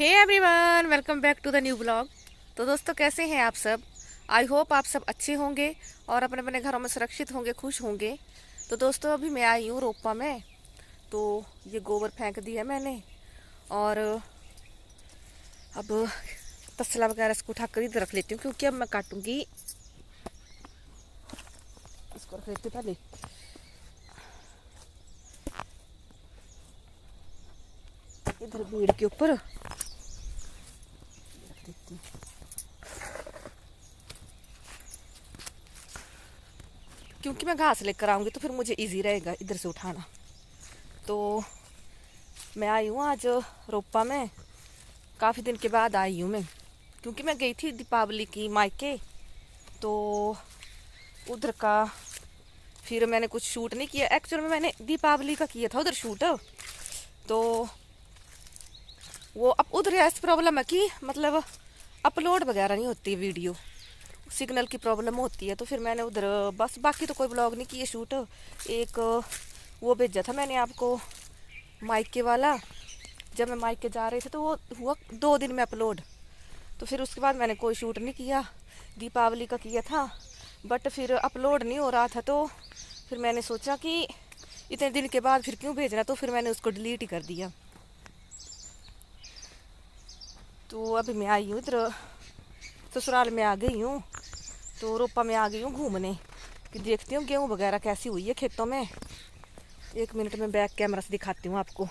Hey everyone, welcome back to the new blog. तो दोस्तों, कैसे हैं आप सब? आई होप आप सब अच्छे होंगे और अपने अपने घरों में सुरक्षित होंगे, खुश होंगे। तो दोस्तों, अभी मैं आई हूँ रोपा में। तो ये गोबर फेंक दिया मैंने और अब तसला वगैरह इसको उठा कर इधर रख लेती हूँ, क्योंकि अब मैं काटूंगी। इसको रख लेती हूँ पहले। इधर भीड़ के ऊपर रख देती हूँ। क्योंकि मैं घास लेकर आऊंगी तो फिर मुझे इजी रहेगा इधर से उठाना। तो मैं आई हूँ आज रोपा में, काफ़ी दिन के बाद आई हूँ मैं, क्योंकि मैं गई थी दीपावली की मायके। तो उधर का फिर मैंने कुछ शूट नहीं किया। एक्चुअल में मैंने दीपावली का किया था उधर शूट। तो वो अब उधर ऐसी प्रॉब्लम है कि मतलब अपलोड वगैरह नहीं होती वीडियो, सिग्नल की प्रॉब्लम होती है। तो फिर मैंने उधर बस, बाकी तो कोई ब्लॉग नहीं किए शूट। एक वो भेजा था मैंने आपको माइके वाला, जब मैं माइके जा रही थी, तो वो हुआ 2 दिन में अपलोड। तो फिर उसके बाद मैंने कोई शूट नहीं किया। दीपावली का किया था बट फिर अपलोड नहीं हो रहा था। तो फिर मैंने सोचा कि इतने दिन के बाद फिर क्यों भेजना, तो फिर मैंने उसको डिलीट ही कर दिया। तो अभी मैं आई हूँ इधर, ससुराल में आ गई हूँ। तो रोपा में आ गई हूँ घूमने कि देखती हूँ गेहूँ वगैरह कैसी हुई है खेतों में। 1 मिनट में बैक कैमरा से दिखाती हूँ आपको।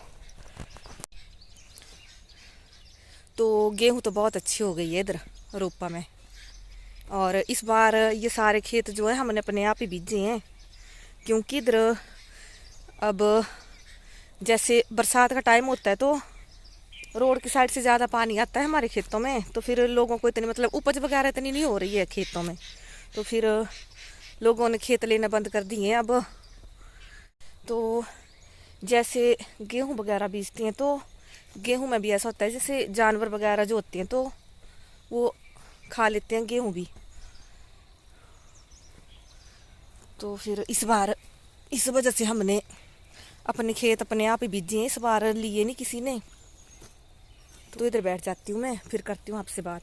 तो गेहूँ तो बहुत अच्छी हो गई है इधर रोपा में। और इस बार ये सारे खेत जो है हमने अपने आप ही बीजे हैं, क्योंकि इधर अब जैसे बरसात का टाइम होता है तो रोड की साइड से ज़्यादा पानी आता है हमारे खेतों में। तो फिर लोगों को इतनी मतलब उपज वगैरह इतनी नहीं हो रही है खेतों में। तो फिर लोगों ने खेत लेना बंद कर दिए हैं अब। तो जैसे गेहूँ वगैरह बीजते हैं तो गेहूँ में भी ऐसा होता है, जैसे जानवर वगैरह जो होते हैं तो वो खा लेते हैं गेहूँ भी। तो फिर इस बार इस वजह से हमने अपने खेत अपने आप ही बीजे हैं, इस बार लिए नहीं किसी ने। तो इधर बैठ जाती हूँ मैं, फिर करती हूँ आपसे बात।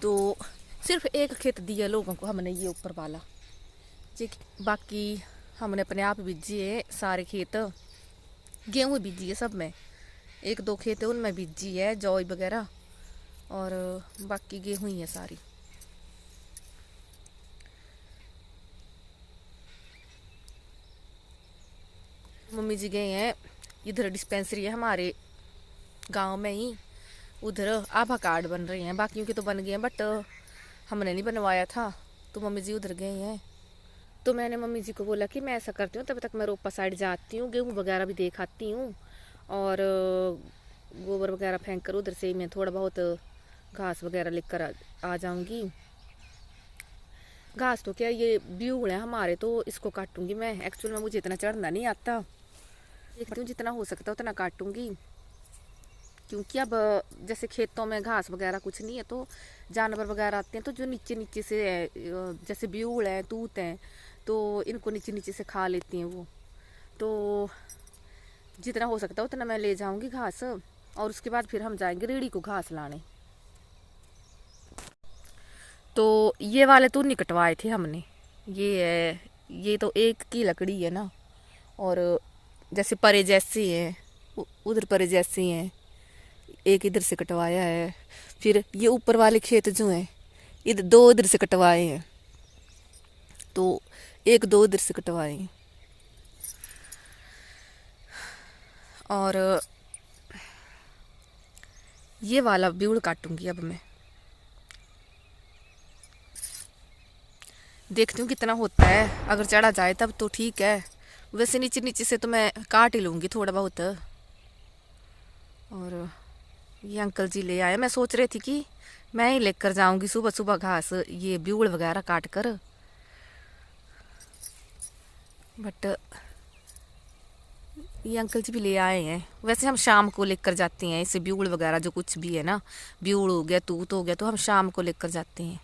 तो सिर्फ एक खेत दिया लोगों को हमने, ये ऊपर वाला जी। बाकी हमने अपने आप बीजी है सारे खेत। गेहूँ बीजी है सब में, 1-2 खेत है उनमें बीजी है जौ वगैरह, और बाकी गेहूँ ही है सारी। मम्मी जी गए हैं इधर, डिस्पेंसरी है हमारे गांव में ही, उधर आभा कार्ड बन रहे हैं। बाकियों के तो बन गए हैं बट हमने नहीं बनवाया था, तो मम्मी जी उधर गए हैं। तो मैंने मम्मी जी को बोला कि मैं ऐसा करती हूँ, तब तक मैं रोपा साइड जाती हूँ, गेहूँ वगैरह भी देख आती हूँ और गोबर वगैरह फेंक कर उधर से ही मैं थोड़ा बहुत घास वगैरह लेकर आ जाऊँगी। घास तो क्या, ये ब्यूड़ है हमारे, तो इसको काटूंगी मैं। एक्चुअल में मुझे इतना चढ़ना नहीं आता, देखती हूँ जितना हो सकता है उतना काटूंगी। क्योंकि अब जैसे खेतों में घास वगैरह कुछ नहीं है तो जानवर वगैरह आते हैं, तो जो नीचे नीचे से जैसे ब्यूड़ है, तूत है, तो इनको नीचे नीचे से खा लेती हैं वो। तो जितना हो सकता है उतना मैं ले जाऊंगी घास, और उसके बाद फिर हम जाएंगे रेड़ी को घास लाने। तो ये वाले तो नहीं कटवाए थे हमने, ये है, ये तो एक की लकड़ी है ना। और जैसे परे जैसे हैं, उधर परे जैसे हैं, एक इधर से कटवाया है। फिर ये ऊपर वाले खेत जो हैं, इधर 2 इधर से कटवाए हैं, तो 1-2 इधर से कटवाए हैं। और ये वाला ब्यूड़ काटूंगी अब मैं, देखती हूँ कितना होता है। अगर चढ़ा जाए तब तो ठीक है, वैसे नीचे नीचे से तो मैं काट ही लूँगी थोड़ा बहुत। और ये अंकल जी ले आए, मैं सोच रही थी कि मैं ही लेकर जाऊंगी सुबह सुबह घास, ये ब्यूड़ वगैरह काट कर, बट ये अंकल जी भी ले आए हैं। वैसे हम शाम को लेकर जाते हैं इसे, ब्यूड़ वगैरह जो कुछ भी है ना, ब्यूड़ हो गया, तूत हो गया, तो हम शाम को लेकर जाते हैं।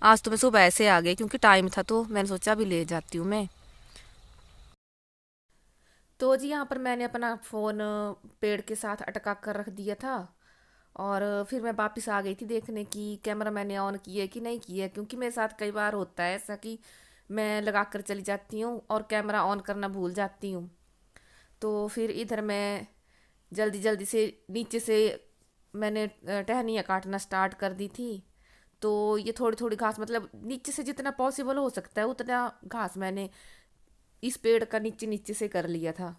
आज तो मैं सुबह ऐसे आ गई क्योंकि टाइम था, तो मैंने सोचा भी ले जाती हूँ मैं। तो जी यहाँ पर मैंने अपना फ़ोन पेड़ के साथ अटका कर रख दिया था, और फिर मैं वापस आ गई थी देखने की कैमरा मैंने ऑन किया है कि नहीं किया है, क्योंकि मेरे साथ कई बार होता है ऐसा कि मैं लगा कर चली जाती हूँ और कैमरा ऑन करना भूल जाती हूँ। तो फिर इधर मैं जल्दी जल्दी से नीचे से मैंने टहनियाँ काटना स्टार्ट कर दी थी। तो ये थोड़ी थोड़ी घास, मतलब नीचे से जितना पॉसिबल हो सकता है उतना घास मैंने इस पेड़ का नीचे नीचे से कर लिया था,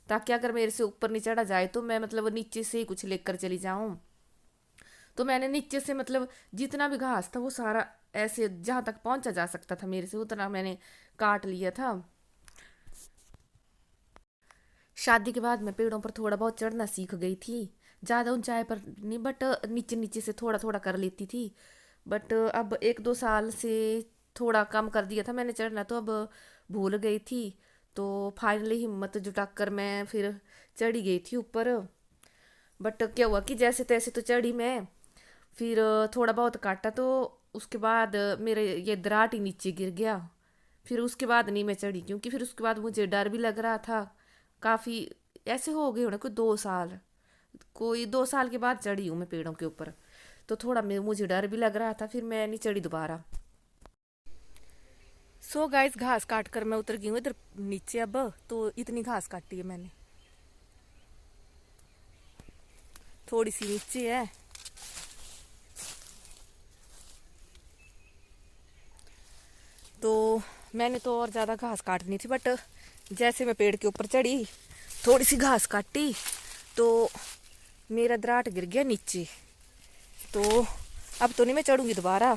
ताकि अगर मेरे से ऊपर नहीं चढ़ा जाए तो मैं मतलब नीचे से ही कुछ लेकर चली जाऊं। तो मैंने नीचे से मतलब जितना भी घास था वो सारा ऐसे जहाँ तक पहुंचा जा सकता था मेरे से उतना मैंने काट लिया था। शादी के बाद मैं पेड़ों पर थोड़ा बहुत चढ़ना सीख गई थी, ज़्यादा ऊंचाई पर नहीं, बट नीचे नीचे से थोड़ा थोड़ा कर लेती थी। बट अब 1-2 साल से थोड़ा कम कर दिया था मैंने चढ़ना, तो अब भूल गई थी। तो फाइनली हिम्मत जुटाकर मैं फिर चढ़ी गई थी ऊपर। बट क्या हुआ कि जैसे तैसे तो चढ़ी मैं, फिर थोड़ा बहुत काटा, तो उसके बाद मेरे ये दराट ही नीचे गिर गया। फिर उसके बाद नहीं मैं चढ़ी, क्योंकि फिर उसके बाद मुझे डर भी लग रहा था काफ़ी। ऐसे हो गए होने कोई 2 साल के बाद चढ़ी हूँ मैं पेड़ों के ऊपर। तो थोड़ा मुझे डर भी लग रहा था, फिर मैं नहीं चढ़ी दोबारा। सो गाइस, घास काट कर मैं उतर गई हूँ इधर नीचे। अब तो इतनी घास काटी है मैंने, थोड़ी सी नीचे है। तो मैंने तो और ज़्यादा घास काटनी थी, बट जैसे मैं पेड़ के ऊपर चढ़ी, थोड़ी सी घास काटी, तो मेरा दराट गिर गया नीचे। तो अब तो नहीं मैं चढ़ूंगी दोबारा,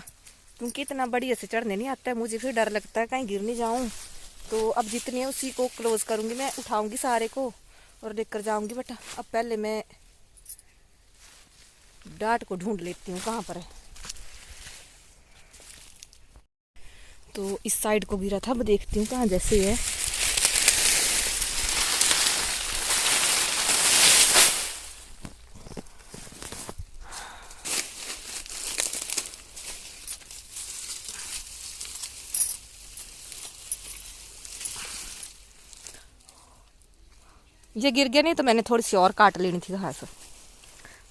क्योंकि इतना बढ़िया से चढ़ने नहीं आता है मुझे, फिर डर लगता है कहीं गिर नहीं जाऊं। तो अब जितनी है उसी को क्लोज करूंगी, मैं उठाऊंगी सारे को और लेकर जाऊंगी। बट अब पहले मैं डाट को ढूंढ लेती हूँ कहाँ पर है। तो इस साइड को गिरा था, अब देखती हूँ कहाँ जैसे है। ये गिर गया, नहीं तो मैंने थोड़ी सी और काट लेनी थी घास।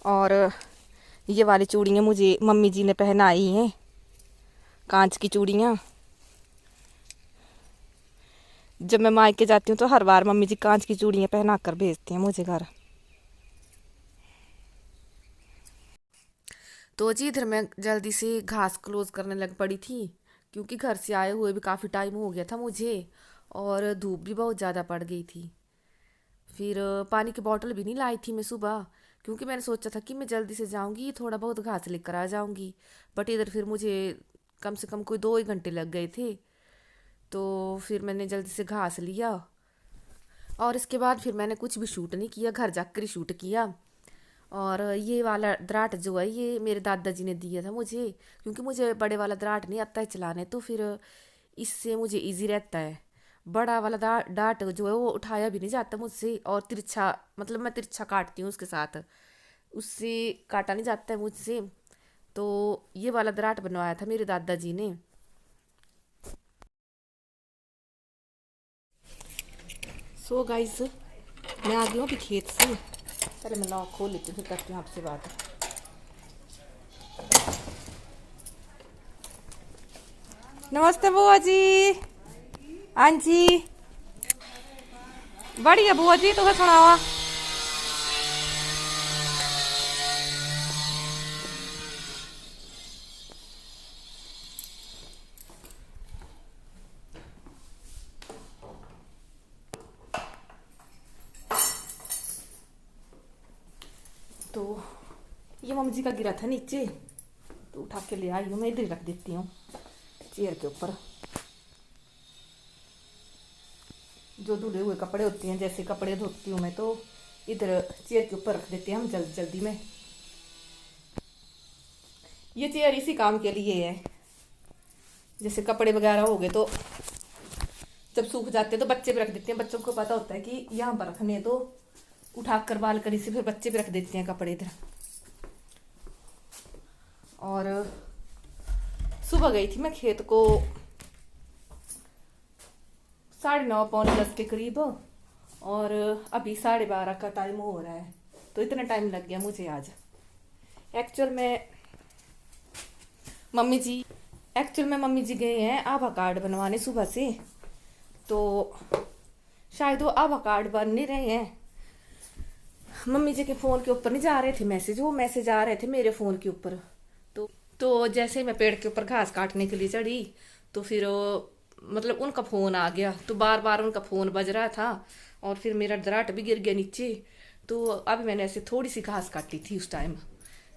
और ये वाली चूड़ियाँ मुझे मम्मी जी ने पहनाई हैं, कांच की चूड़ियाँ। जब मैं मायके जाती हूँ तो हर बार मम्मी जी कांच की चूड़ियाँ पहना कर भेजती हैं मुझे घर। तो जी इधर मैं जल्दी से घास क्लोज करने लग पड़ी थी, क्योंकि घर से आए हुए भी काफ़ी टाइम हो गया था मुझे, और धूप भी बहुत ज़्यादा पड़ गई थी। फिर पानी की बोतल भी नहीं लाई थी मैं सुबह, क्योंकि मैंने सोचा था कि मैं जल्दी से जाऊंगी, थोड़ा बहुत घास लेकर आ जाऊंगी। बट इधर फिर मुझे कम से कम कोई 2 ही घंटे लग गए थे। तो फिर मैंने जल्दी से घास लिया, और इसके बाद फिर मैंने कुछ भी शूट नहीं किया, घर जाकर ही शूट किया। और ये वाला दराट जो है ये मेरे दादाजी ने दिया था मुझे, क्योंकि मुझे बड़े वाला दराट नहीं आता है चलाने, तो फिर इससे मुझे इजी रहता है। बड़ा वाला डाट जो है वो उठाया भी नहीं जाता मुझसे, और तिरछा, मतलब मैं तिरछा काटती हूँ उसके साथ, उससे काटा नहीं जाता है मुझसे। तो ये वाला दराट बनवाया था मेरे दादाजी ने। सो गाइस, मैं आ गई हूँ अभी खेत से। पहले मैं लॉक खोल लेती हूँ, फिर करती हूँ आपसे बात। नमस्ते बुआ जी। हाँ जी, बढ़िया बुआ जी, तुम्हें सुनावा। तो ये मम्मी जी का गिरा था नीचे, तो उठा के ले आई हूँ मैं, इधर ही रख देती हूँ चेयर के ऊपर। जो धुले हुए कपड़े होते हैं, जैसे कपड़े धोती हूँ मैं, तो इधर चेयर के ऊपर रख देते हैं हम जल्दी जल्दी में। ये चेयर इसी काम के लिए है, जैसे कपड़े वगैरह हो गए तो जब सूख जाते हैं तो बच्चे भी रख देते हैं, बच्चों को पता होता है कि यहाँ पर रखने, तो उठाकर बालकनी से फिर बच्चे भी रख देते हैं कपड़े इधर। और सुबह गई थी मैं खेत को 9:30-10 के करीब, और अभी 12:30 का टाइम हो रहा है, तो इतना टाइम लग गया मुझे आज। एक्चुअल में मम्मी जी गए हैं आभा कार्ड बनवाने सुबह से, तो शायद वो आभा कार्ड बन नहीं रहे हैं। मम्मी जी के फ़ोन के ऊपर नहीं जा रहे थे मैसेज, वो मैसेज आ रहे थे मेरे फ़ोन के ऊपर। तो जैसे मैं पेड़ के ऊपर घास काटने के लिए चढ़ी, तो फिर मतलब उनका फ़ोन आ गया, तो बार बार उनका फ़ोन बज रहा था, और फिर मेरा दराट भी गिर गया नीचे। तो अभी मैंने ऐसे थोड़ी सी घास काटी थी उस टाइम,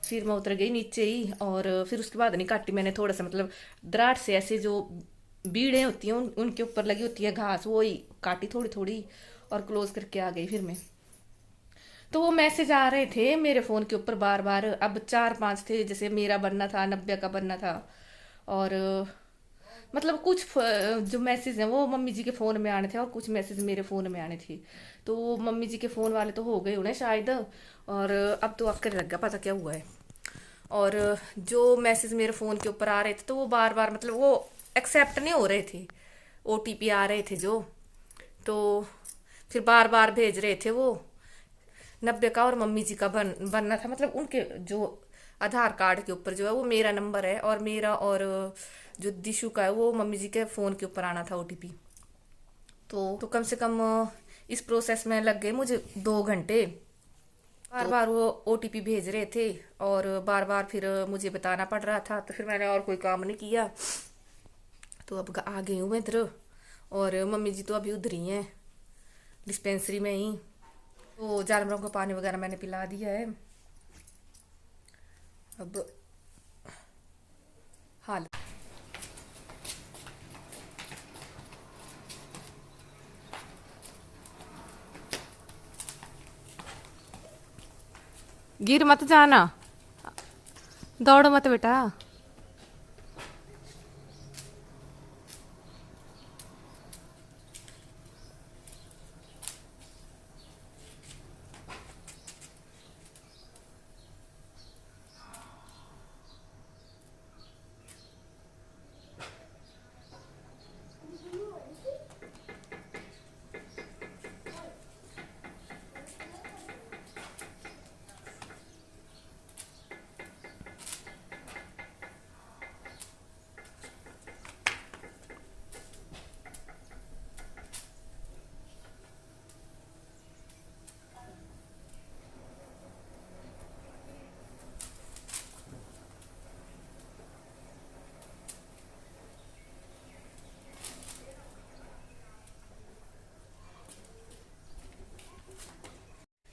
फिर मैं उतर गई नीचे ही, और फिर उसके बाद नहीं काटी मैंने, थोड़ा सा मतलब दराट से ऐसे जो बीड़ें होती हैं उनके ऊपर लगी होती है घास, वो ही काटी थोड़ी थोड़ी, और क्लोज करके आ गई फिर मैं। तो वो मैसेज आ रहे थे मेरे फ़ोन के ऊपर बार बार, अब 4-5 थे, जैसे मेरा बनना था, 90 का बनना था, और मतलब कुछ जो मैसेज हैं वो मम्मी जी के फ़ोन में आने थे, और कुछ मैसेज मेरे फ़ोन में आने थे। तो वो मम्मी जी के फ़ोन वाले तो हो गए उन्हें शायद, और अब तो आपके लग गया पता क्या हुआ है। और जो मैसेज मेरे फ़ोन के ऊपर आ रहे थे, तो वो बार बार मतलब वो एक्सेप्ट नहीं हो रहे थे, OTP आ रहे थे जो, तो फिर बार बार भेज रहे थे वो 90 का, और मम्मी जी का बनना था, मतलब उनके जो आधार कार्ड के ऊपर जो है वो मेरा नंबर है, और मेरा और जो दिशु का है वो मम्मी जी के फ़ोन के ऊपर आना था OTP। तो कम से कम इस प्रोसेस में लग गए मुझे 2 घंटे। बार बार वो OTP भेज रहे थे, और बार बार फिर मुझे बताना पड़ रहा था, तो फिर मैंने और कोई काम नहीं किया। तो अब आ गई हूँ मैं इधर, और मम्मी जी तो अभी उधर ही हैं डिस्पेंसरी में ही। तो जानवरों को पानी वगैरह मैंने पिला दिया है। अब हाल गिर मत जाना, दौड़ मत बेटा।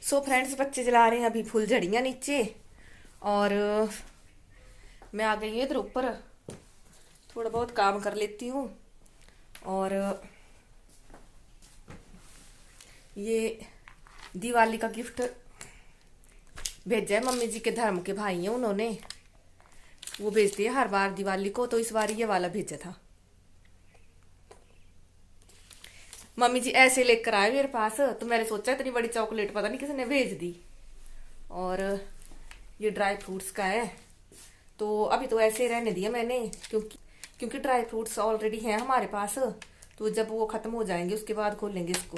सो फ्रेंड्स, बच्चे जला रहे हैं अभी फुलझड़ियाँ नीचे, और मैं आ गई हूँ इधर ऊपर, थोड़ा बहुत काम कर लेती हूँ। और ये दिवाली का गिफ्ट भेजा है मम्मी जी के धर्म के भाई हैं, उन्होंने वो भेजती है हर बार दिवाली को, तो इस बार ये वाला भेजा था। मम्मी जी ऐसे लेकर आए मेरे पास, तो मैंने सोचा इतनी बड़ी चॉकलेट पता नहीं किसने भेज दी। और ये ड्राई फ्रूट्स का है, तो अभी तो ऐसे रहने दिया मैंने, क्योंकि ड्राई फ्रूट्स ऑलरेडी हैं हमारे पास, तो जब वो खत्म हो जाएंगे उसके बाद खोलेंगे इसको।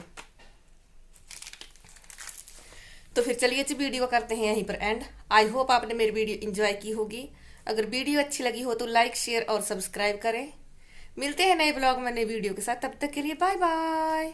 तो फिर चलिए जी, वीडियो करते हैं यहीं पर एंड। आई होप आपने मेरी वीडियो एंजॉय की होगी। अगर वीडियो अच्छी लगी हो तो लाइक, शेयर और सब्सक्राइब करें। मिलते हैं नए ब्लॉग में नई वीडियो के साथ, तब तक के लिए बाय बाय।